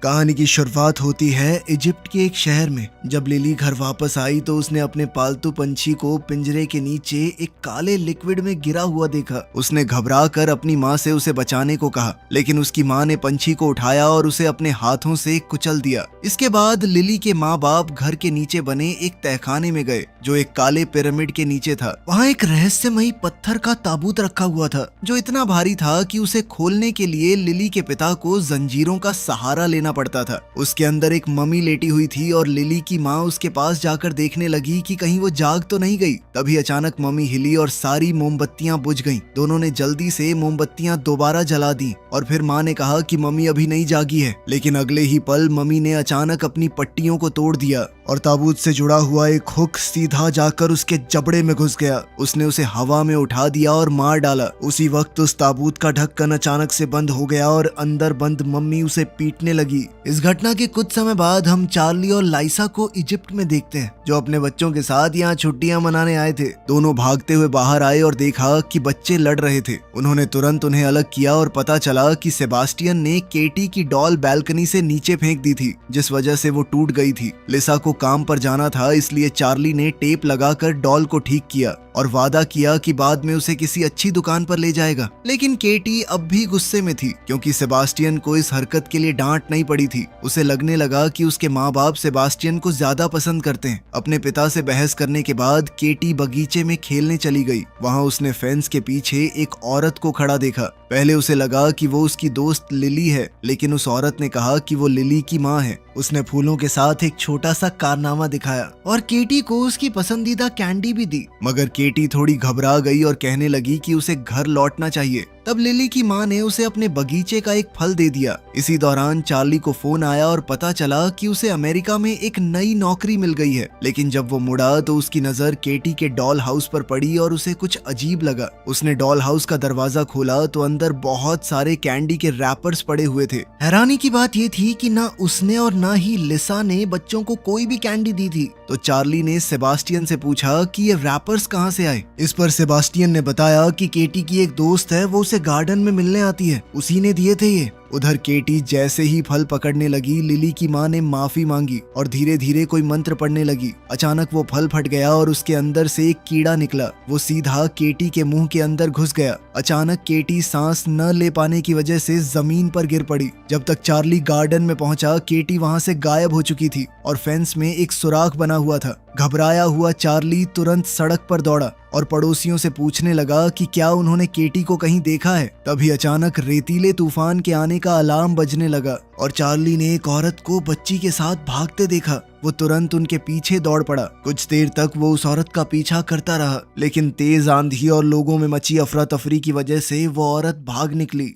कहानी की शुरुआत होती है इजिप्ट के एक शहर में। जब लिली घर वापस आई तो उसने अपने पालतू पंछी को पिंजरे के नीचे एक काले लिक्विड में गिरा हुआ देखा। उसने घबरा कर अपनी माँ से उसे बचाने को कहा, लेकिन उसकी माँ ने पंछी को उठाया और उसे अपने हाथों से कुचल दिया। इसके बाद लिली के माँ बाप घर के नीचे बने एक तहखाने में गए जो एक काले पिरामिड के नीचे था। वहाँ एक रहस्यमयी पत्थर का ताबूत रखा हुआ था जो इतना भारी था कि उसे खोलने के लिए लिली के पिता को जंजीरों का सहारा लेना पड़ता था। उसके अंदर एक मम्मी लेटी हुई थी और लिली की माँ उसके पास जाकर देखने लगी कि कहीं वो जाग तो नहीं गई। तभी अचानक मम्मी हिली और सारी मोमबत्तियां बुझ गईं। दोनों ने जल्दी से मोमबत्तियां दोबारा जला दी और फिर माँ ने कहा कि मम्मी अभी नहीं जागी है। लेकिन अगले ही पल मम्मी ने अचानक अपनी पट्टियों को तोड़ दिया और ताबूत से जुड़ा हुआ एक हुक सीधा जाकर उसके जबड़े में घुस गया। उसने उसे हवा में उठा दिया और मार डाला। उसी वक्त उस ताबूत का ढक्कन अचानक से बंद हो गया और अंदर बंद मम्मी उसे पीटने लगी। इस घटना के कुछ समय बाद हम चार्ली और लाइसा को इजिप्ट में देखते हैं जो अपने बच्चों के साथ यहाँ छुट्टियां मनाने आए थे। दोनों भागते हुए बाहर आए और देखा कि बच्चे लड़ रहे थे। उन्होंने तुरंत उन्हें अलग किया और पता चला कि सेबास्टियन ने केटी की डॉल बालकनी से नीचे फेंक दी थी, जिस वजह से वो टूट गई थी। लिसा को काम पर जाना था, इसलिए चार्ली ने टेप लगाकर डॉल को ठीक किया और वादा किया कि बाद में उसे किसी अच्छी दुकान पर ले जाएगा। लेकिन केटी अब भी गुस्से में थी क्योंकि सेबास्टियन को इस हरकत के लिए डांट नहीं पड़ी थी। उसे लगने लगा कि उसके माँ बाप सेबास्टियन को ज्यादा पसंद करते हैं। अपने पिता से बहस करने के बाद केटी बगीचे में खेलने चली गई। वहाँ उसने फेंस के पीछे एक औरत को खड़ा देखा। पहले उसे लगा कि वो उसकी दोस्त लिली है, लेकिन उस औरत ने कहा कि वो लिली की माँ है। उसने फूलों के साथ एक छोटा सा कारनामा दिखाया और केटी को उसकी पसंदीदा कैंडी भी दी। मगर केटी थोड़ी घबरा गई और कहने लगी कि उसे घर लौटना चाहिए। तब लिली की माँ ने उसे अपने बगीचे का एक फल दे दिया। इसी दौरान चार्ली को फोन आया और पता चला कि उसे अमेरिका में एक नई नौकरी मिल गई है। लेकिन जब वो मुड़ा तो उसकी नजर केटी के डॉल हाउस पर पड़ी और उसे कुछ अजीब लगा। उसने डॉल हाउस का दरवाजा खोला तो अंदर बहुत सारे कैंडी के रैपर्स पड़े हुए थे। हैरानी की बात ये थी कि ना उसने और ना ही लिसा ने बच्चों को कोई भी कैंडी दी थी। तो चार्ली ने सेबास्टियन से पूछा कि ये रैपर्स कहाँ से आए। इस पर सेबास्टियन ने बताया कि केटी की एक दोस्त है, वो उसे गार्डन में मिलने आती है, उसी ने दिए थे ये। उधर केटी जैसे ही फल पकड़ने लगी, लिली की माँ ने माफी मांगी और धीरे धीरे कोई मंत्र पढ़ने लगी। अचानक वो फल फट गया और उसके अंदर से एक कीड़ा निकला। वो सीधा केटी के मुंह के अंदर घुस गया। अचानक केटी सांस न ले पाने की वजह से जमीन पर गिर पड़ी। जब तक चार्ली गार्डन में पहुंचा, केटी वहां से गायब हो चुकी थी और फेंस में एक सुराख बना हुआ था। घबराया हुआ चार्ली तुरंत सड़क पर दौड़ा और पड़ोसियों से पूछने लगा कि क्या उन्होंने केटी को कहीं देखा है। तभी अचानक रेतीले तूफान के आने का अलार्म बजने लगा और चार्ली ने एक औरत को बच्ची के साथ भागते देखा। वो तुरंत उनके पीछे दौड़ पड़ा। कुछ देर तक वो उस औरत का पीछा करता रहा, लेकिन तेज आंधी और लोगों में मची अफरा तफरी की वजह से वो औरत भाग निकली।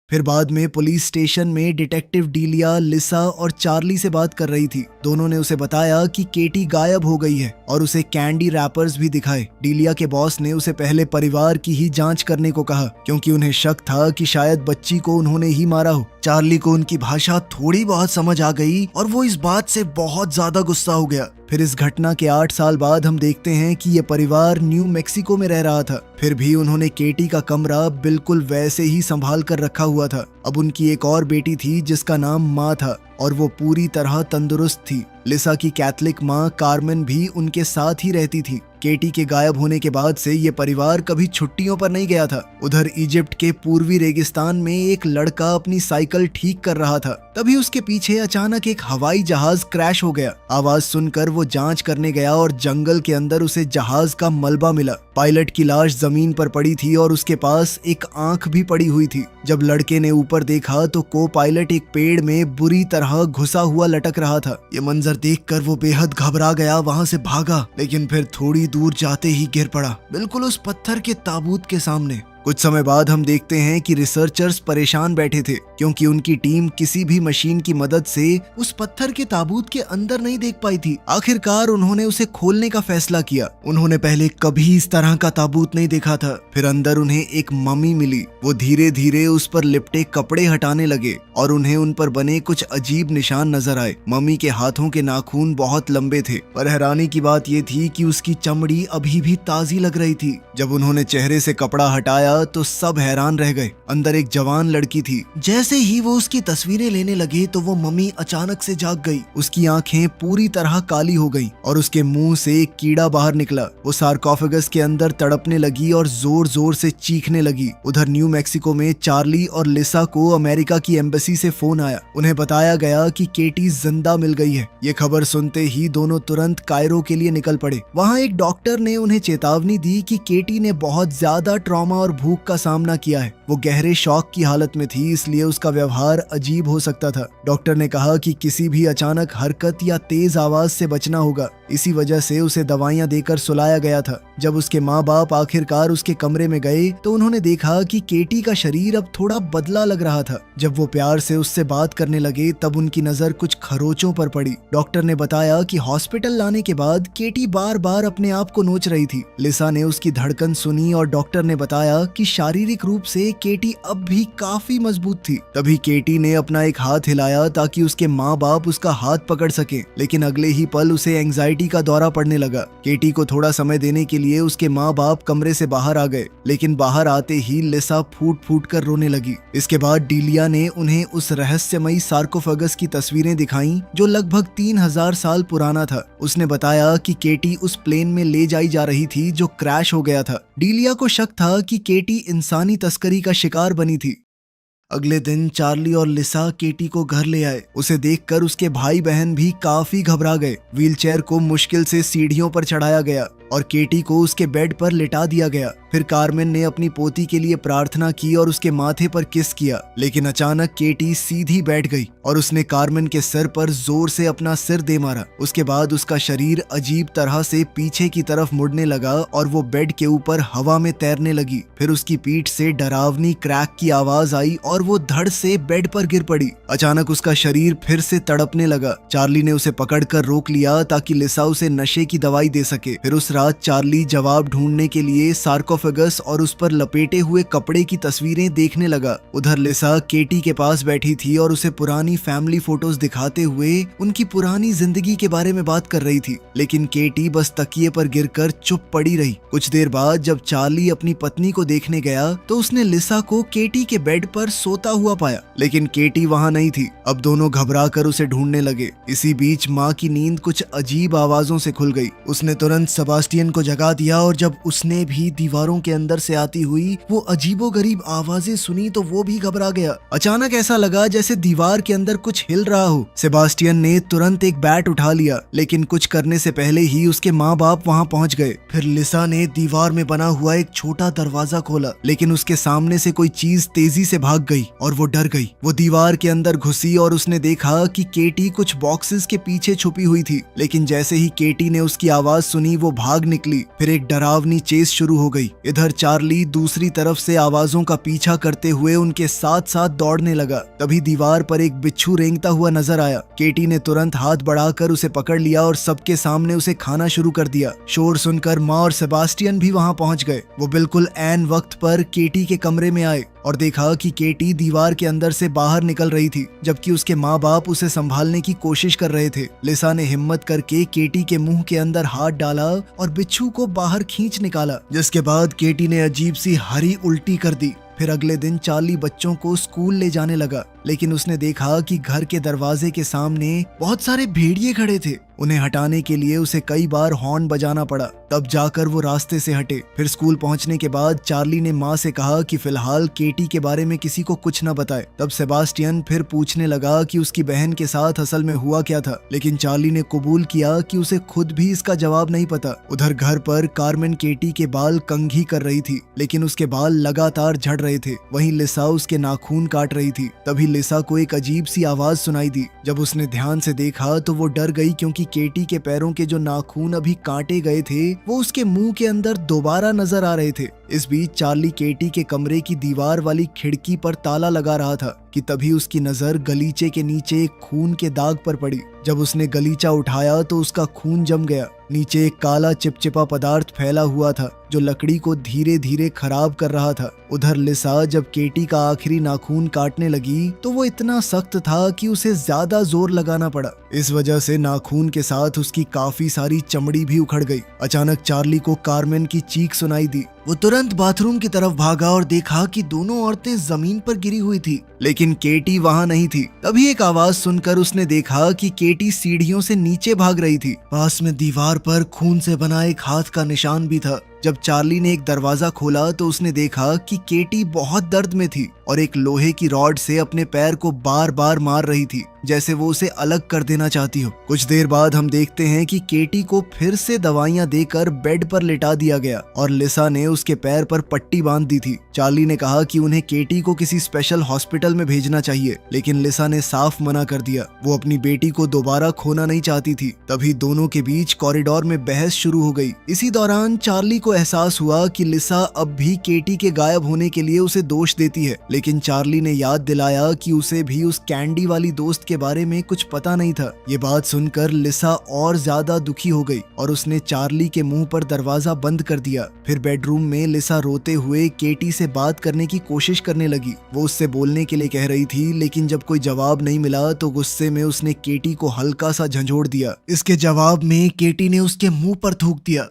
फिर बाद में पुलिस स्टेशन में डिटेक्टिव डीलिया लिसा और चार्ली से बात कर रही थी। दोनों ने उसे बताया कि केटी गायब हो गई है और उसे कैंडी रैपर्स भी दिखाए। डीलिया के बॉस ने उसे पहले परिवार की ही जांच करने को कहा क्योंकि उन्हें शक था कि शायद बच्ची को उन्होंने ही मारा हो। चार्ली को उनकी भाषा थोड़ी बहुत समझ आ गई और वो इस बात से बहुत ज्यादा गुस्सा हो गया। फिर इस घटना के 8 साल बाद हम देखते हैं कि ये परिवार न्यू मैक्सिको में रह रहा था। फिर भी उन्होंने केटी का कमरा बिल्कुल वैसे ही संभाल कर रखा हुआ था। अब उनकी एक और बेटी थी जिसका नाम माँ था और वो पूरी तरह तंदुरुस्त थी। लिसा की कैथलिक माँ कार्मेन भी उनके साथ ही रहती थी। केटी के गायब होने के बाद से ये परिवार कभी छुट्टियों पर नहीं गया था। उधर इजिप्ट के पूर्वी रेगिस्तान में एक लड़का अपनी साइकिल ठीक कर रहा था। तभी उसके पीछे अचानक एक हवाई जहाज क्रैश हो गया। आवाज सुनकर वो जांच करने गया और जंगल के अंदर उसे जहाज का मलबा मिला। पायलट की लाश जमीन पर पड़ी थी और उसके पास एक आंख भी पड़ी हुई थी। जब लड़के ने ऊपर देखा तो को पायलट एक पेड़ में बुरी तरह घुसा हुआ लटक रहा था। ये मंजर देखकर वो बेहद घबरा गया, वहां से भागा, लेकिन फिर थोड़ी दूर जाते ही गिर पड़ा, बिल्कुल उस पत्थर के ताबूत के सामने। कुछ समय बाद हम देखते हैं कि रिसर्चर्स परेशान बैठे थे क्योंकि उनकी टीम किसी भी मशीन की मदद से उस पत्थर के ताबूत के अंदर नहीं देख पाई थी। आखिरकार उन्होंने उसे खोलने का फैसला किया। उन्होंने पहले कभी इस तरह का ताबूत नहीं देखा था। फिर अंदर उन्हें एक मम्मी मिली। वो धीरे धीरे उस पर लिपटे कपड़े हटाने लगे और उन्हें उन पर बने कुछ अजीब निशान नजर आए। मम्मी के हाथों के नाखून बहुत लंबे थे, पर हैरानी की बात ये थी कि उसकी चमड़ी अभी भी ताजी लग रही थी। जब उन्होंने चेहरे से कपड़ा हटाया गया तो सब हैरान रह गए। अंदर एक जवान लड़की थी। जैसे ही वो उसकी तस्वीरें लेने लगे तो वो मम्मी अचानक से जाग गई। उसकी आंखें पूरी तरह काली हो गई और उसके मुंह से एक कीड़ा बाहर निकला। वो सार्कोफेगस के अंदर तड़पने लगी और जोर जोर से चीखने लगी। उधर न्यू मैक्सिको में चार्ली और लिसा को अमेरिका की एम्बेसी से फोन आया। उन्हें बताया गया कि केटी जिंदा मिल गई है। ये खबर सुनते ही दोनों तुरंत कायरो के लिए निकल पड़े। वहाँ एक डॉक्टर ने उन्हें चेतावनी दी कि केटी ने बहुत ज्यादा ट्रॉमा और भूख का सामना किया है। वो गहरे शॉक की हालत में थी, इसलिए उसका व्यवहार अजीब हो सकता था। डॉक्टर ने कहा कि किसी भी अचानक हरकत या तेज आवाज से बचना होगा। इसी वजह से उसे दवाइयां देकर सुलाया गया था। जब उसके माँ बाप आखिरकार उसके कमरे में गए तो उन्होंने देखा कि केटी का शरीर अब थोड़ा बदला लग रहा था। जब वो प्यार से उससे बात करने लगे तब उनकी नजर कुछ खरोचों पर पड़ी। डॉक्टर ने बताया कि हॉस्पिटल लाने के बाद केटी बार बार अपने आप को नोच रही थी। लिसा ने उसकी धड़कन सुनी और डॉक्टर ने बताया कि शारीरिक रूप से केटी अब भी काफी मजबूत थी। तभी केटी ने अपना एक हाथ हिलाया ताकि उसके माँ बाप उसका हाथ पकड़ सके, लेकिन अगले ही पल उसे एंजाइटी का दौरा पड़ने लगा। केटी को थोड़ा समय देने के लिए उसके माँ बाप कमरे से बाहर आ गए, लेकिन बाहर आते ही लिसा फूट फूट कर रोने लगी। इसके बाद डीलिया ने उन्हें उस रहस्यमयी सार्कोफेगस की तस्वीरें दिखाई जो लगभग 3000 साल पुराना था। उसने बताया कि केटी उस प्लेन में ले जाई जा रही थी जो क्रैश हो गया था। डीलिया को शक था कि केटी इंसानी तस्करी का शिकार बनी थी। अगले दिन चार्ली और लिसा केटी को घर ले आए। उसे देखकर उसके भाई बहन भी काफी घबरा गए। व्हीलचेयर को मुश्किल से सीढ़ियों पर चढ़ाया गया और केटी को उसके बेड पर लिटा दिया गया। फिर कार्मेन ने अपनी पोती के लिए प्रार्थना की और उसके माथे पर किस किया, लेकिन अचानक केटी सीधी बैठ गई और उसने कार्मेन के सिर पर जोर से अपना सिर दे मारा। उसके बाद उसका शरीर अजीब तरह से पीछे की तरफ मुड़ने लगा और वो बेड के ऊपर हवा में तैरने लगी। फिर उसकी पीठ से डरावनी क्रैक की आवाज आई और वो धड़ से बेड पर गिर पड़ी। अचानक उसका शरीर फिर से तड़पने लगा। चार्ली ने उसे पकड़कर रोक लिया ताकि लिसा उसे नशे की दवाई दे सके। फिर उस रात चार्ली जवाब ढूंढने के लिए सार्कोफेगस और उस पर लपेटे हुए कपड़े की तस्वीरें देखने लगा। उधर लिसा केटी के पास बैठी थी और उसे पुरानी फैमिली फोटोज दिखाते हुए उनकी पुरानी जिंदगी के बारे में बात कर रही थी, लेकिन केटी बस तकिए पर गिरकर चुप पड़ी रही। कुछ देर बाद जब चार्ली अपनी पत्नी को देखने गया तो उसने लिसा को केटी के बेड पर सोता हुआ पाया, लेकिन केटी वहां नहीं थी। अब दोनों घबरा कर उसे ढूंढने लगे। इसी बीच माँ की नींद कुछ अजीब आवाजों से खुल गई। उसने तुरंत सेबास्टियन को जगा दिया और जब उसने भी दीवारों के अंदर से आती हुई वो अजीबोगरीब आवाजें सुनी तो वो भी घबरा गया। अचानक ऐसा लगा जैसे दीवार के अंदर कुछ हिल रहा हो। सेबास्टियन ने तुरंत एक बैट उठा लिया, लेकिन कुछ करने से पहले ही उसके माँ बाप वहाँ पहुँच गए। फिर लिसा ने दीवार में बना हुआ एक छोटा दरवाजा खोला, लेकिन उसके सामने से कोई चीज तेजी से भाग गई और वो डर गई। वो दीवार के अंदर घुसी और उसने देखा कि केटी कुछ बॉक्सेस के पीछे छुपी हुई थी, लेकिन जैसे ही केटी ने उसकी आवाज सुनी वो भाग निकली। फिर एक डरावनी चेस शुरू हो गई। इधर चार्ली दूसरी तरफ से आवाजों का पीछा करते हुए उनके साथ साथ दौड़ने लगा। तभी दीवार पर एक बिच्छू रेंगता हुआ नजर आया। केटी ने तुरंत हाथ बढ़ाकर उसे पकड़ लिया और सबके सामने उसे खाना शुरू कर दिया। शोर सुनकर माँ और सेबास्टियन भी वहाँ पहुँच गए। वो बिल्कुल ऐन वक्त पर केटी के कमरे में आए और देखा कि केटी दीवार के अंदर से बाहर निकल रही थी, जबकि उसके माँ बाप उसे संभालने की कोशिश कर रहे थे। लिसा ने हिम्मत करके केटी के मुंह के अंदर हाथ डाला और बिच्छू को बाहर खींच निकाला, जिसके बाद केटी ने अजीब सी हरी उल्टी कर दी। फिर अगले दिन चार्ली बच्चों को स्कूल ले जाने लगा, लेकिन उसने देखा कि घर के दरवाजे के सामने बहुत सारे भेड़िए खड़े थे। उन्हें हटाने के लिए उसे कई बार हॉर्न बजाना पड़ा, तब जाकर वो रास्ते से हटे। फिर स्कूल पहुंचने के बाद चार्ली ने माँ से कहा कि फिलहाल केटी के बारे में किसी को कुछ न बताए। तब सेबास्टियन फिर पूछने लगा कि उसकी बहन के साथ असल में हुआ क्या था, लेकिन चार्ली ने कबूल किया कि उसे खुद भी इसका जवाब नहीं पता। उधर घर पर कार्मेन केटी के बाल कंघी कर रही थी, लेकिन उसके बाल लगातार झड़ रहे थे। वहीं लिसा उसके नाखून काट रही थी। तभी लिसा को एक अजीब सी आवाज सुनाई दी। जब उसने ध्यान से देखा तो वो डर गई, क्योंकि केटी के पैरों के जो नाखून अभी काटे गए थे वो उसके मुंह के अंदर दोबारा नजर आ रहे थे। इस बीच चार्ली केटी के कमरे की दीवार वाली खिड़की पर ताला लगा रहा था कि तभी उसकी नजर गलीचे के नीचे एक खून के दाग पर पड़ी। जब उसने गलीचा उठाया तो उसका खून जम गया। नीचे एक काला चिपचिपा पदार्थ फैला हुआ था। जो लकड़ी को धीरे धीरे खराब कर रहा था। उधर लिसा जब केटी का आखिरी नाखून काटने लगी तो वो इतना सख्त था कि उसे ज्यादा जोर लगाना पड़ा। इस वजह से नाखून के साथ उसकी काफी सारी चमड़ी भी उखड़ गई। अचानक चार्ली को कार्मेन की चीख सुनाई दी। वो तुरंत बाथरूम की तरफ भागा और देखा कि दोनों औरतें जमीन पर गिरी हुई थी, लेकिन केटी वहां नहीं थी। तभी एक आवाज सुनकर उसने देखा कि केटी सीढ़ियों से नीचे भाग रही थी। पास में दीवार पर खून से बना एक हाथ का निशान भी था। जब चार्ली ने एक दरवाजा खोला तो उसने देखा कि केटी बहुत दर्द में थी और एक लोहे की रॉड से अपने पैर को बार बार मार रही थी, जैसे वो उसे अलग कर देना चाहती हो। कुछ देर बाद हम देखते हैं कि केटी को फिर से दवाइयां देकर बेड पर लिटा दिया गया और लिसा ने उसके पैर पर पट्टी बांध दी थी। चार्ली ने कहा कि उन्हें केटी को किसी स्पेशल हॉस्पिटल में भेजना चाहिए, लेकिन लिसा ने साफ मना कर दिया। वो अपनी बेटी को दोबारा खोना नहीं चाहती थी। तभी दोनों के बीच कॉरिडोर में बहस शुरू हो गई। इसी दौरान चार्ली को एहसास हुआ कि लिसा अब भी केटी के गायब होने के लिए उसे दोष देती है, लेकिन चार्ली ने याद दिलाया कि उसे भी उस कैंडी वाली दोस्त के बारे में कुछ पता नहीं था। ये बात सुनकर लिसा और ज्यादा दुखी हो गई और उसने चार्ली के मुंह पर दरवाजा बंद कर दिया। फिर बेडरूम में लिसा रोते हुए केटी से बात करने की कोशिश करने लगी। वो उससे बोलने के लिए कह रही थी, लेकिन जब कोई जवाब नहीं मिला तो गुस्से में उसने केटी को हल्का सा झंझोड़ दिया। इसके जवाब में केटी ने उसके मुंह पर थूक दिया।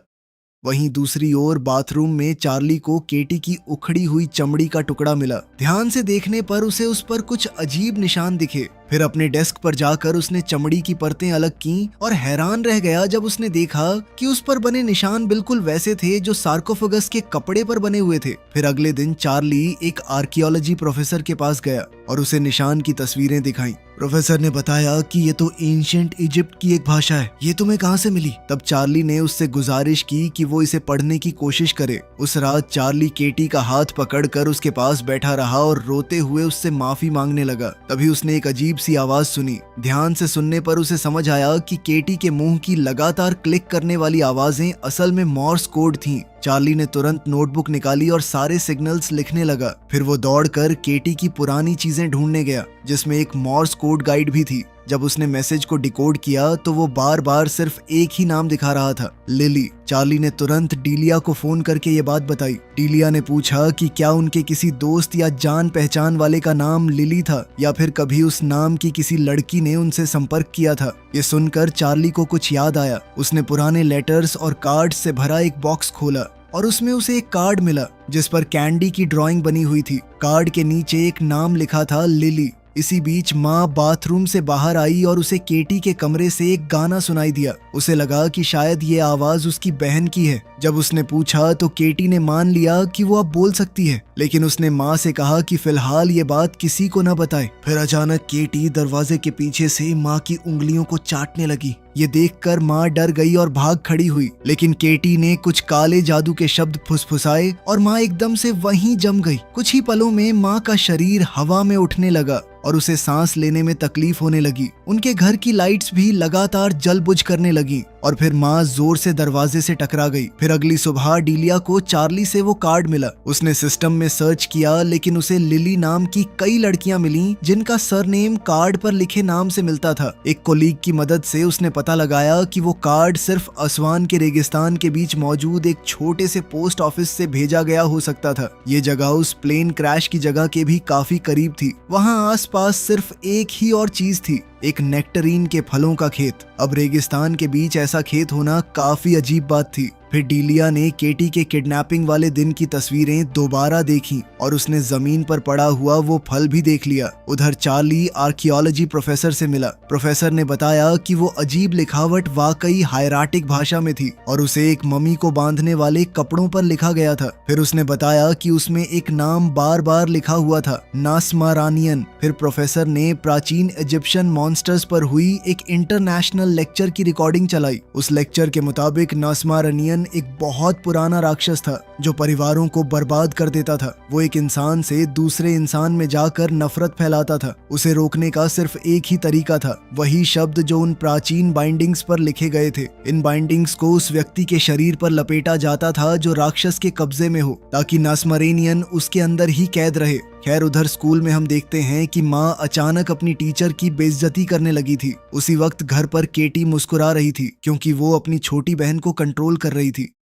वहीं दूसरी ओर बाथरूम में चार्ली को केटी की उखड़ी हुई चमड़ी का टुकड़ा मिला। ध्यान से देखने पर उसे उस पर कुछ अजीब निशान दिखे। फिर अपने डेस्क पर जाकर उसने चमड़ी की परतें अलग की और हैरान रह गया जब उसने देखा कि उस पर बने निशान बिल्कुल वैसे थे जो सार्कोफेगस के कपड़े पर बने हुए थे। फिर अगले दिन चार्ली एक आर्कियोलॉजी प्रोफेसर के पास गया और उसे निशान की तस्वीरें दिखाई। प्रोफेसर ने बताया कि ये तो एंशिएंट इजिप्ट की एक भाषा है, ये तुम्हें कहाँ से मिली? तब चार्ली ने उससे गुजारिश की कि वो इसे पढ़ने की कोशिश करे। उस रात चार्ली केटी का हाथ पकड़कर उसके पास बैठा रहा और रोते हुए उससे माफी मांगने लगा। तभी उसने एक अजीब सी आवाज सुनी। ध्यान से सुनने पर उसे समझ आया कि केटी के मुंह की लगातार क्लिक करने वाली आवाजें असल में मॉर्स कोड थीं। चार्ली ने तुरंत नोटबुक निकाली और सारे सिग्नल्स लिखने लगा। फिर वो दौड़कर केटी की पुरानी चीजें ढूंढने गया, जिसमें एक मॉर्स कोड गाइड भी थी। जब उसने मैसेज को डिकोड किया तो वो बार बार सिर्फ एक ही नाम दिखा रहा था, लिली। चार्ली ने तुरंत डीलिया को फोन करके ये बात बताई। डीलिया ने पूछा कि क्या उनके किसी दोस्त या जान पहचान वाले का नाम लिली था या फिर कभी उस नाम की किसी लड़की ने उनसे संपर्क किया था। ये सुनकर चार्ली को कुछ याद आया। उसने पुराने लेटर्स और कार्ड्स से भरा एक बॉक्स खोला और उसमें उसे एक कार्ड मिला जिस पर कैंडी की ड्राइंग बनी हुई थी। कार्ड के नीचे एक नाम लिखा था, लिली। इसी बीच माँ बाथरूम से बाहर आई और उसे केटी के कमरे से एक गाना सुनाई दिया। उसे लगा कि शायद ये आवाज उसकी बहन की है। जब उसने पूछा तो केटी ने मान लिया कि वो अब बोल सकती है, लेकिन उसने माँ से कहा कि फिलहाल ये बात किसी को न बताए। फिर अचानक केटी दरवाजे के पीछे से माँ की उंगलियों को चाटने लगी। ये देखकर माँ डर गई और भाग खड़ी हुई, लेकिन केटी ने कुछ काले जादू के शब्द फुसफुसाए और माँ एकदम से वहीं जम गई। कुछ ही पलों में माँ का शरीर हवा में उठने लगा और उसे सांस लेने में तकलीफ होने लगी। उनके घर की लाइट्स भी लगातार जल बुझ करने लगी और फिर माँ जोर से दरवाजे से टकरा गई। फिर अगली सुबह डीलिया को चार्ली से वो कार्ड मिला। उसने सिस्टम में सर्च किया, लेकिन उसे लिली नाम की कई लड़कियां मिली जिनका सरनेम कार्ड पर लिखे नाम से मिलता था। एक कोलीग की मदद से उसने पता लगाया कि वो कार्ड सिर्फ असवान के रेगिस्तान के बीच मौजूद एक छोटे से पोस्ट ऑफिस से भेजा गया हो सकता था। ये जगह उस प्लेन क्रैश की जगह के भी काफी करीब थी। वहाँ आसपास सिर्फ एक ही और चीज थी, एक नेक्टरीन के फलों का खेत। अब रेगिस्तान के बीच ऐसा खेत होना काफी अजीब बात थी। फिर डीलिया ने केटी के किडनैपिंग वाले दिन की तस्वीरें दोबारा देखी और उसने जमीन पर पड़ा हुआ वो फल भी देख लिया। उधर चार्ली आर्कियोलॉजी प्रोफेसर से मिला। प्रोफेसर ने बताया कि वो अजीब लिखावट वाकई हायराटिक भाषा में थी और उसे एक मम्मी को बांधने वाले कपड़ों पर लिखा गया था। फिर उसने बताया कि उसमें एक नाम बार बार लिखा हुआ था, नास्मारानियन। फिर प्रोफेसर ने प्राचीन इजिप्शियन मॉन्स्टर्स पर हुई एक इंटरनेशनल लेक्चर की रिकॉर्डिंग चलाई। उस लेक्चर के मुताबिक नास्मारानियन एक बहुत पुराना राक्षस था जो परिवारों को बर्बाद कर देता था। वो एक इंसान से दूसरे इंसान में जाकर नफरत फैलाता था। उसे रोकने का सिर्फ एक ही तरीका था, वही शब्द जो उन प्राचीन बाइंडिंग्स पर लिखे गए थे। इन बाइंडिंग्स को उस व्यक्ति के शरीर पर लपेटा जाता था जो राक्षस के कब्जे में हो, ताकि नास्मारेनियन उसके अंदर ही कैद रहे। खैर, उधर स्कूल में हम देखते हैं कि माँ अचानक अपनी टीचर की बेइज्जती करने लगी थी। उसी वक्त घर पर केटी मुस्कुरा रही थी क्योंकि वो अपनी छोटी बहन को कंट्रोल कर रही थी।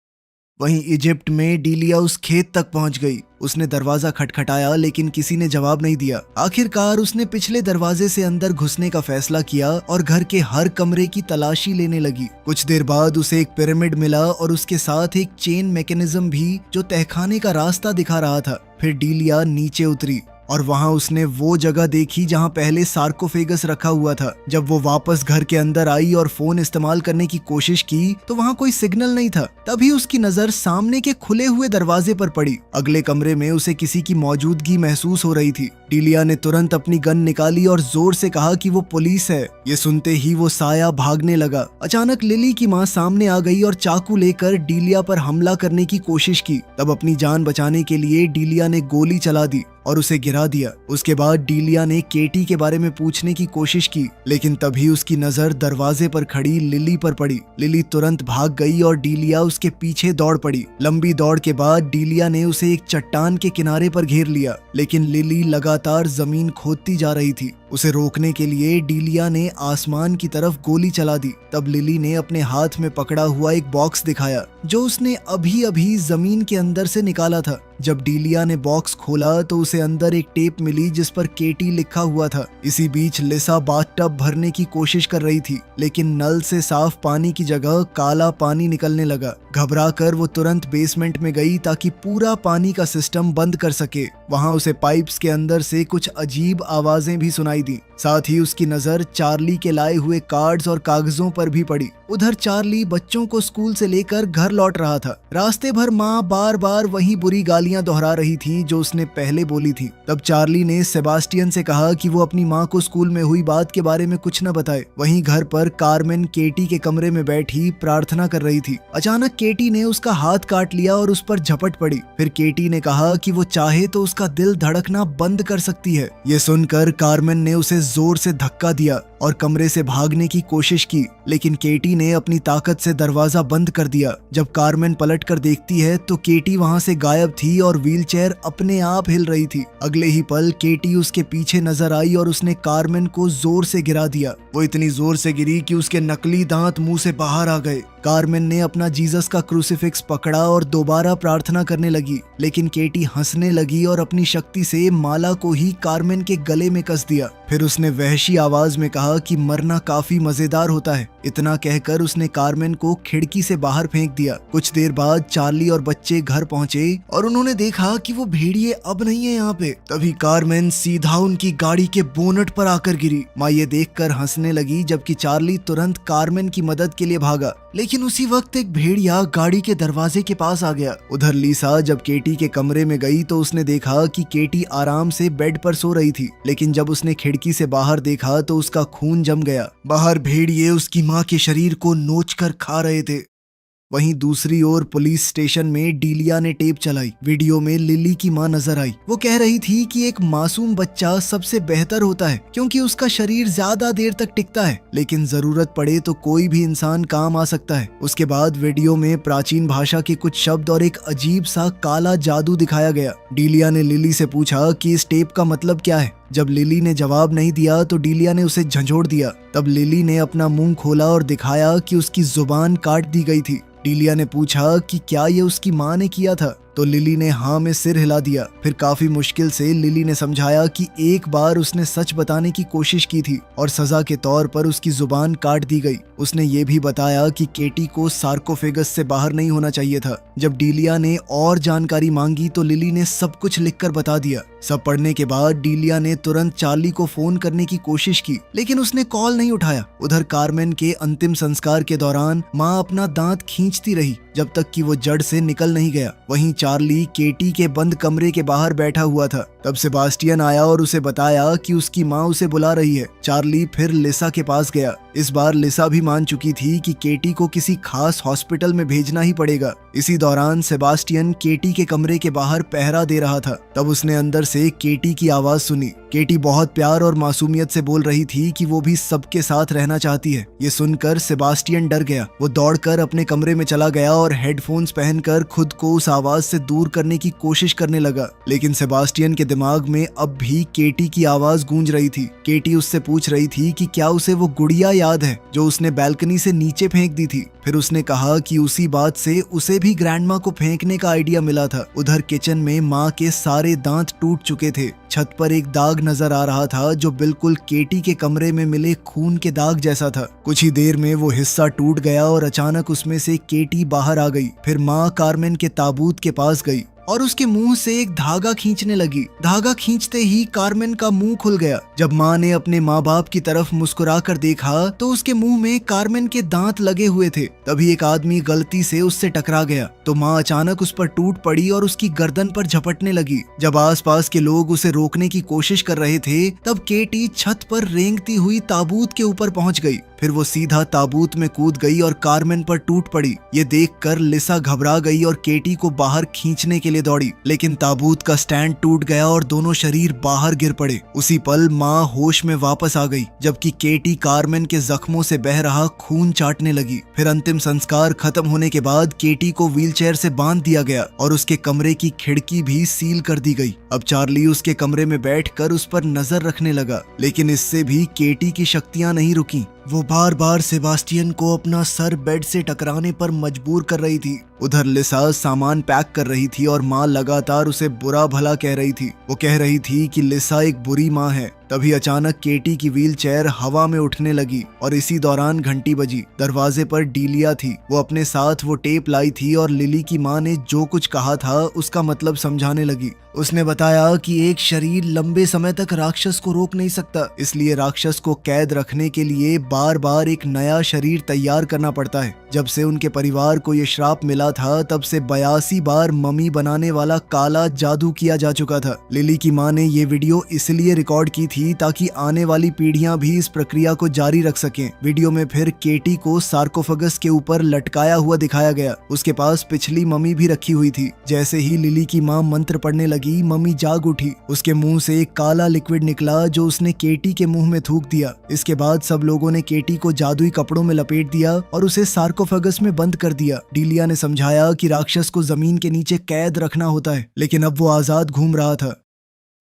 वहीं इजिप्ट में डीलिया उस खेत तक पहुंच गई। उसने दरवाजा खटखटाया लेकिन किसी ने जवाब नहीं दिया। आखिरकार उसने पिछले दरवाजे से अंदर घुसने का फैसला किया और घर के हर कमरे की तलाशी लेने लगी। कुछ देर बाद उसे एक पिरामिड मिला और उसके साथ एक चेन मैकेनिज्म भी जो तहखाने का रास्ता दिखा रहा था। फिर डीलिया नीचे उतरी और वहां उसने वो जगह देखी जहां पहले सार्कोफेगस रखा हुआ था। जब वो वापस घर के अंदर आई और फोन इस्तेमाल करने की कोशिश की तो वहां कोई सिग्नल नहीं था। तभी उसकी नजर सामने के खुले हुए दरवाजे पर पड़ी। अगले कमरे में उसे किसी की मौजूदगी महसूस हो रही थी। डीलिया ने तुरंत अपनी गन निकाली और जोर से कहा कि वो पुलिस है। ये सुनते ही वो साया भागने लगा। अचानक लिली की माँ सामने आ गई और चाकू लेकर डीलिया पर हमला करने की कोशिश की। तब अपनी जान बचाने के लिए डीलिया ने गोली चला दी और उसे गिरा दिया। उसके बाद डीलिया ने केटी के बारे में पूछने की कोशिश की, लेकिन तभी उसकी नजर दरवाजे पर खड़ी लिली पर पड़ी। लिली तुरंत भाग गई और डीलिया उसके पीछे दौड़ पड़ी। लंबी दौड़ के बाद डीलिया ने उसे एक चट्टान के किनारे पर घेर लिया, लेकिन लिली लगातार जमीन खोदती जा रही थी। उसे रोकने के लिए डीलिया ने आसमान की तरफ गोली चला दी। तब लिली ने अपने हाथ में पकड़ा हुआ एक बॉक्स दिखाया जो उसने अभी अभी जमीन के अंदर से निकाला था। जब डीलिया ने बॉक्स खोला तो उसे अंदर एक टेप मिली जिस पर केटी लिखा हुआ था। इसी बीच लिसा बाथटब भरने की कोशिश कर रही थी, लेकिन नल से साफ पानी की जगह काला पानी निकलने लगा। घबराकर वो तुरंत बेसमेंट में गई ताकि पूरा पानी का सिस्टम बंद कर सके। वहां उसे पाइप्स के अंदर से कुछ अजीब आवाजें भी सुनाई दी। साथ ही उसकी नजर चार्ली के लाए हुए कार्ड्स और कागजों पर भी पड़ी। उधर चार्ली बच्चों को स्कूल से लेकर घर लौट रहा था। रास्ते भर माँ बार बार वही बुरी गालियां दोहरा रही थी जो उसने पहले बोली थी। तब चार्ली ने सेबास्टियन से कहा कि वो अपनी माँ को स्कूल में हुई बात के बारे में कुछ न बताए। वहीं घर पर कार्मेन केटी के कमरे में बैठी प्रार्थना कर रही थी। अचानक केटी ने उसका हाथ काट लिया और उस पर झपट पड़ी। फिर केटी ने कहा कि वो चाहे तो उसका दिल धड़कना बंद कर सकती है। ये सुनकर कार्मेन ने उसे जोर से धक्का दिया और कमरे से भागने की कोशिश की, लेकिन केटी ने अपनी ताकत से दरवाजा बंद कर दिया। जब कार्मेन पलट कर देखती है तो केटी वहां से गायब थी और व्हीलचेयर अपने आप हिल रही थी। अगले ही पल केटी उसके पीछे नजर आई और उसने कार्मेन को जोर से गिरा दिया। वो इतनी जोर से गिरी कि उसके नकली दांत मुंह से बाहर आ गए। कार्मेन ने अपना जीसस का क्रूसिफिक्स पकड़ा और दोबारा प्रार्थना करने लगी, लेकिन केटी हंसने लगी और अपनी शक्ति से माला को ही कार्मेन के गले में कस दिया। फिर उसने वहशी आवाज में कहा कि मरना काफी मजेदार होता है। इतना कहकर उसने कार्मेन को खिड़की से बाहर फेंक दिया। कुछ देर बाद चार्ली और बच्चे घर पहुंचे और उन्होंने देखा कि वो भेड़िए अब नहीं है यहाँ पे। तभी कार्मेन सीधा उनकी गाड़ी के बोनट पर आकर गिरी। माँ ये देखकर हंसने लगी, जबकि चार्ली तुरंत कार्मेन की मदद के लिए भागा, लेकिन उसी वक्त एक भेड़िया गाड़ी के दरवाजे के पास आ गया। उधर लीसा जब केटी के कमरे में गई तो उसने देखा कि केटी आराम से बेड पर सो रही थी, लेकिन जब उसने खिड़की से बाहर देखा तो उसका खून जम गया। बाहर भेड़िए उसकी माँ के शरीर को नोचकर खा रहे थे। वहीं दूसरी ओर पुलिस स्टेशन में डीलिया ने टेप चलाई। वीडियो में लिली की मां नजर आई। वो कह रही थी कि एक मासूम बच्चा सबसे बेहतर होता है क्योंकि उसका शरीर ज्यादा देर तक टिकता है, लेकिन जरूरत पड़े तो कोई भी इंसान काम आ सकता है। उसके बाद वीडियो में प्राचीन भाषा के कुछ शब्द और एक अजीब सा काला जादू दिखाया गया। डीलिया ने लिली से पूछा कि इस टेप का मतलब क्या है। जब लिली ने जवाब नहीं दिया तो डीलिया ने उसे झंझोड़ दिया। तब लिली ने अपना मुंह खोला और दिखाया कि उसकी जुबान काट दी गई थी। डीलिया ने पूछा कि क्या ये उसकी माँ ने किया था, तो लिली ने हाँ में सिर हिला दिया। फिर काफी मुश्किल से लिली ने समझाया कि एक बार उसने सच बताने की कोशिश की थी और सजा के तौर पर उसकी जुबान काट दी गई। उसने ये भी बताया कि केटी को सार्कोफेगस से बाहर नहीं होना चाहिए था। जब डीलिया ने और जानकारी मांगी तो लिली ने सब कुछ लिखकर बता दिया। सब पढ़ने के बाद डीलिया ने तुरंत चार्ली को फोन करने की कोशिश की, लेकिन उसने कॉल नहीं उठाया। उधर कार्मेन के अंतिम संस्कार के दौरान माँ अपना दांत खींचती रही जब तक कि वो जड़ से निकल नहीं गया। वहीं चार्ली केटी के बंद कमरे के बाहर बैठा हुआ था। तब सेबास्टियन आया और उसे बताया कि उसकी माँ उसे बुला रही है। चार्ली फिर लिसा के पास गया। इस बार लिसा भी मान चुकी थी कि केटी को किसी खास हॉस्पिटल में भेजना ही पड़ेगा। इसी दौरान सेबास्टियन केटी के कमरे के बाहर पहरा दे रहा था। तब उसने अंदर से केटी की आवाज सुनी। केटी बहुत प्यार और मासूमियत से बोल रही थी कि वो भी सबके साथ रहना चाहती है। ये सुनकर सेबास्टियन डर गया। वो दौड़कर अपने कमरे में चला गया और हेडफोन्स पहनकर खुद को उस आवाज से दूर करने की कोशिश करने लगा, लेकिन सेबास्टियन के दिमाग में अब भी केटी की आवाज गूंज रही थी। केटी उससे पूछ रही थी कि क्या उसे वो गुड़िया याद है जो उसने बैल्कनी से नीचे फेंक दी थी। फिर उसने कहा कि उसी बात से उसे भी ग्रैंडमा को फेंकने का आइडिया मिला था। उधर किचन में माँ के सारे दांत टूट चुके थे। छत पर एक दाग नजर आ रहा था जो बिल्कुल केटी के कमरे में मिले खून के दाग जैसा था। कुछ ही देर में वो हिस्सा टूट गया और अचानक उसमें से केटी बाहर आ गई। फिर माँ कार्मेन के ताबूत के पास गई और उसके मुंह से एक धागा खींचने लगी। धागा खींचते ही कार्मेन का मुंह खुल गया। जब माँ ने अपने माँ बाप की तरफ मुस्कुरा कर देखा तो उसके मुंह में कार्मेन के दांत लगे हुए थे। तभी एक आदमी गलती से उससे टकरा गया तो माँ अचानक उस पर टूट पड़ी और उसकी गर्दन पर झपटने लगी। जब आसपास के लोग उसे रोकने की कोशिश कर रहे थे तब केटी छत पर रेंगती हुई ताबूत के ऊपर पहुंच गई। फिर वो सीधा ताबूत में कूद गई और कार्मेन पर टूट पड़ी। ये देखकर लिसा घबरा गई और केटी को बाहर खींचने के लिए दौड़ी, लेकिन ताबूत का स्टैंड टूट गया और दोनों शरीर बाहर गिर पड़े। उसी पल माँ होश में वापस आ गई, जबकि केटी कार्मेन के जख्मों से बह रहा खून चाटने लगी। फिर अंतिम संस्कार खत्म होने के बाद केटी को व्हीलचेयर से बांध दिया गया और उसके कमरे की खिड़की भी सील कर दी गई। अब चार्ली उसके कमरे में बैठकर उस पर नजर रखने लगा, लेकिन इससे भी केटी की शक्तियां नहीं रुकी। वो बार बार सेबास्टियन को अपना सर बेड से टकराने पर मजबूर कर रही थी। उधर लिसा सामान पैक कर रही थी और माँ लगातार उसे बुरा भला कह रही थी। वो कह रही थी कि लिसा एक बुरी माँ है। तभी अचानक केटी की व्हीलचेयर हवा में उठने लगी और इसी दौरान घंटी बजी। दरवाजे पर डीलिया थी। वो अपने साथ वो टेप लाई थी और लिली की माँ ने जो कुछ कहा था उसका मतलब समझाने लगी। उसने बताया कि एक शरीर लंबे समय तक राक्षस को रोक नहीं सकता, इसलिए राक्षस को कैद रखने के लिए बार बार एक नया शरीर तैयार करना पड़ता है। जब से उनके परिवार को ये श्राप मिला था तब से 82 बार मम्मी बनाने वाला काला जादू किया जा चुका था। लिली की माँ ने ये वीडियो इसलिए रिकॉर्ड की थी ताकि आने वाली पीढ़ियां भी इस प्रक्रिया को जारी रख सकें। वीडियो में फिर केटी को सार्कोफेगस के ऊपर लटकाया हुआ दिखाया गया। उसके पास पिछली मम्मी भी रखी हुई थी। जैसे ही लिली की माँ मंत्र पढ़ने लगी, मम्मी जाग उठी। उसके मुंह से एक काला लिक्विड निकला जो उसने केटी के मुंह में थूक दिया। इसके बाद सब लोगों ने केटी को जादुई कपड़ों में लपेट दिया और उसे सार्कोफेगस में बंद कर दिया। डीलिया ने समझाया कि राक्षस को जमीन के नीचे कैद रखना होता है, लेकिन अब वो आजाद घूम रहा था।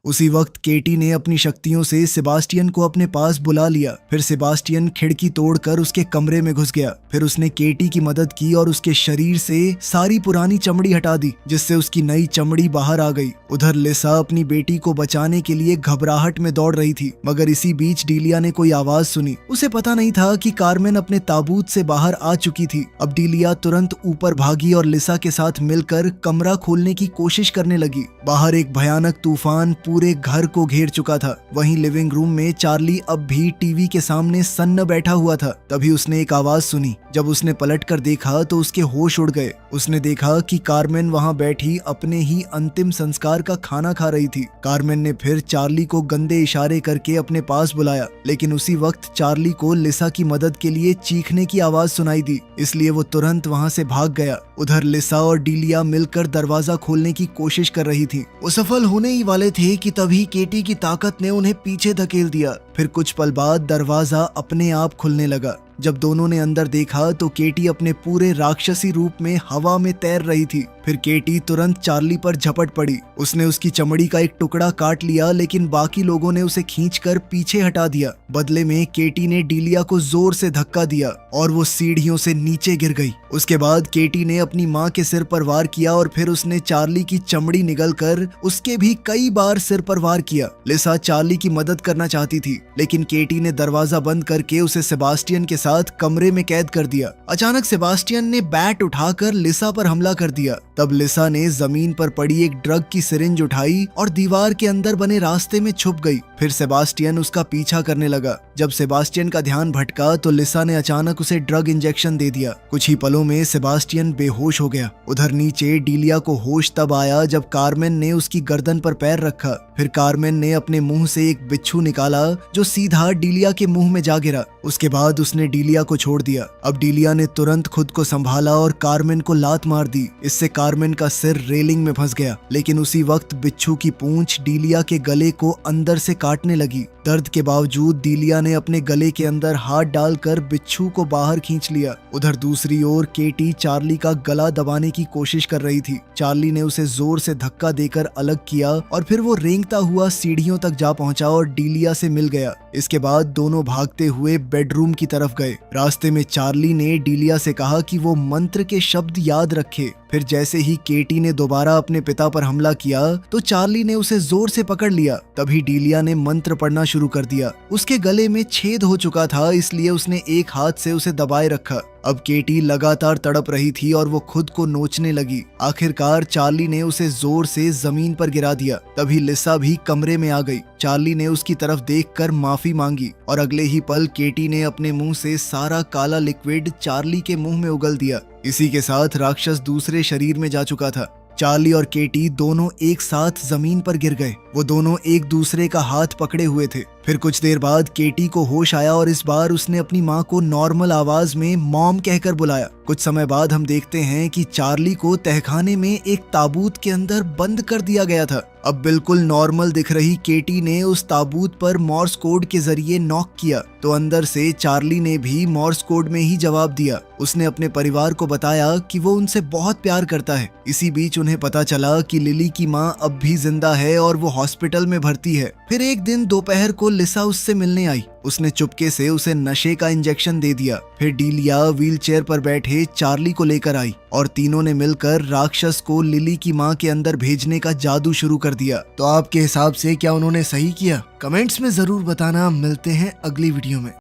उसी वक्त केटी ने अपनी शक्तियों से सेबास्टियन को अपने पास बुला लिया। फिर सेबास्टियन खिड़की तोड़कर उसके कमरे में घुस गया। फिर उसने केटी की मदद की और उसके शरीर से सारी पुरानी चमड़ी हटा दी, जिससे उसकी नई चमड़ी बाहर आ गई। उधर लिसा अपनी बेटी को बचाने के लिए घबराहट में दौड़ रही थी, मगर इसी बीच डीलिया ने कोई आवाज सुनी। उसे पता नहीं था कि कार्मेन अपने ताबूत से बाहर आ चुकी थी। अब डीलिया तुरंत ऊपर भागी और लिसा के साथ मिलकर कमरा खोलने की कोशिश करने लगी। बाहर एक भयानक तूफान पूरे घर को घेर चुका था। वहीं लिविंग रूम में चार्ली अब भी टीवी के सामने सन्न बैठा हुआ था। तभी उसने एक आवाज सुनी। जब उसने पलट कर देखा तो उसके होश उड़ गए। उसने देखा कि कार्मेन वहां बैठी अपने ही अंतिम संस्कार का खाना खा रही थी। कार्मेन ने फिर चार्ली को गंदे इशारे करके अपने पास बुलाया, लेकिन उसी वक्त चार्ली को लिसा की मदद के लिए चीखने की आवाज सुनाई दी, इसलिए वो तुरंत वहां से भाग गया। उधर लिसा और डीलिया मिलकर दरवाजा खोलने की कोशिश कर रही थी। वो सफल होने ही वाले थे कि तभी केटी की ताकत ने उन्हें पीछे धकेल दिया। फिर कुछ पल बाद दरवाजा अपने आप खुलने लगा। जब दोनों ने अंदर देखा तो केटी अपने पूरे राक्षसी रूप में हवा में तैर रही थी। फिर केटी तुरंत चार्ली पर झपट पड़ी। उसने उसकी चमड़ी का एक टुकड़ा काट लिया, लेकिन बाकी लोगों ने उसे खींचकर पीछे हटा दिया। बदले में केटी ने डीलिया को जोर से धक्का दिया और वो सीढ़ियों से नीचे गिर गई। उसके बाद केटी ने अपनी माँ के सिर पर वार किया और फिर उसने चार्ली की चमड़ी निगलकर उसके भी कई बार सिर पर वार किया। लिसा चार्ली की मदद करना चाहती थी, लेकिन केटी ने दरवाजा बंद करके उसे सेबास्टियन के साथ कमरे में कैद कर दिया। अचानक सेबास्टियन ने बैट उठाकर लिसा पर हमला कर दिया। तब लिसा ने जमीन पर पड़ी एक ड्रग की सिरिंज उठाई और दीवार के अंदर बने रास्ते में छुप गई। फिर सेबास्टियन उसका पीछा करने लगा। जब सेबास्टियन का ध्यान भटका तो लिसा ने अचानक उसे ड्रग इंजेक्शन दे दिया। कुछ ही पलों में सेबास्टियन बेहोश हो गया। उधर नीचे डीलिया को होश तब आया जब कार्मेन ने उसकी गर्दन पर पैर रखा। फिर कार्मेन ने अपने मुंह से एक बिच्छू निकाला जो सीधा डीलिया के मुंह में जा गिरा। उसके बाद उसने डीलिया को छोड़ दिया। अब डीलिया ने तुरंत खुद को संभाला और कार्मेन को लात मार दी। इससे कार्मेन का सिर रेलिंग में फंस गया, लेकिन उसी वक्त बिच्छू की पूंछ डीलिया के गले को अंदर से काटने लगी। दर्द के बावजूद डीलिया ने अपने गले के अंदर हाथ डालकर बिच्छू को बाहर खींच लिया। उधर दूसरी ओर केटी चार्ली का गला दबाने की कोशिश कर रही थी। चार्ली ने उसे जोर से धक्का देकर अलग किया और फिर वो रेंगता हुआ सीढ़ियों तक जा पहुंचा और डीलिया से मिल गया। इसके बाद दोनों भागते हुए बेडरूम की तरफ गए। रास्ते में चार्ली ने डीलिया से कहा कि वो मंत्र के शब्द याद रखे। फिर जैसे ही केटी ने दोबारा अपने पिता पर हमला किया तो चार्ली ने उसे जोर से पकड़ लिया। तभी डीलिया ने मंत्र पढ़ना शुरू कर दिया। उसके गले में छेद हो चुका था, इसलिए उसने एक हाथ से उसे दबाए रखा। अब केटी लगातार तड़प रही थी और वो खुद को नोचने लगी। आखिरकार चार्ली ने उसे जोर से जमीन पर गिरा दिया। तभी लिसा भी कमरे में आ गई। चार्ली ने उसकी तरफ देखकर माफी मांगी और अगले ही पल केटी ने अपने मुंह से सारा काला लिक्विड चार्ली के मुंह में उगल दिया। इसी के साथ राक्षस दूसरे शरीर में जा चुका था। चार्ली और केटी दोनों एक साथ जमीन पर गिर गए। वो दोनों एक दूसरे का हाथ पकड़े हुए थे। फिर कुछ देर बाद केटी को होश आया और इस बार उसने अपनी माँ को नॉर्मल आवाज में मॉम कहकर बुलाया। कुछ समय बाद हम देखते हैं कि चार्ली को तहखाने में एक ताबूत के अंदर बंद कर दिया गया था। अब बिल्कुल नॉर्मल दिख रही केटी ने उस ताबूत पर मॉर्स कोड के जरिए नॉक किया तो अंदर से चार्ली ने भी मॉर्स कोड में ही जवाब दिया। उसने अपने परिवार को बताया कि वो उनसे बहुत प्यार करता है। इसी बीच उन्हें पता चला कि लिली की माँ अब भी जिंदा है और वो हॉस्पिटल में भर्ती है। फिर एक दिन दोपहर को लिसा उससे मिलने आई। उसने चुपके से उसे नशे का इंजेक्शन दे दिया। फिर डीलिया व्हीलचेयर पर बैठे चार्ली को लेकर आई और तीनों ने मिलकर राक्षस को लिली की माँ के अंदर भेजने का जादू शुरू कर दिया। तो आपके हिसाब से क्या उन्होंने सही किया? कमेंट्स में जरूर बताना। मिलते हैं अगली वीडियो में।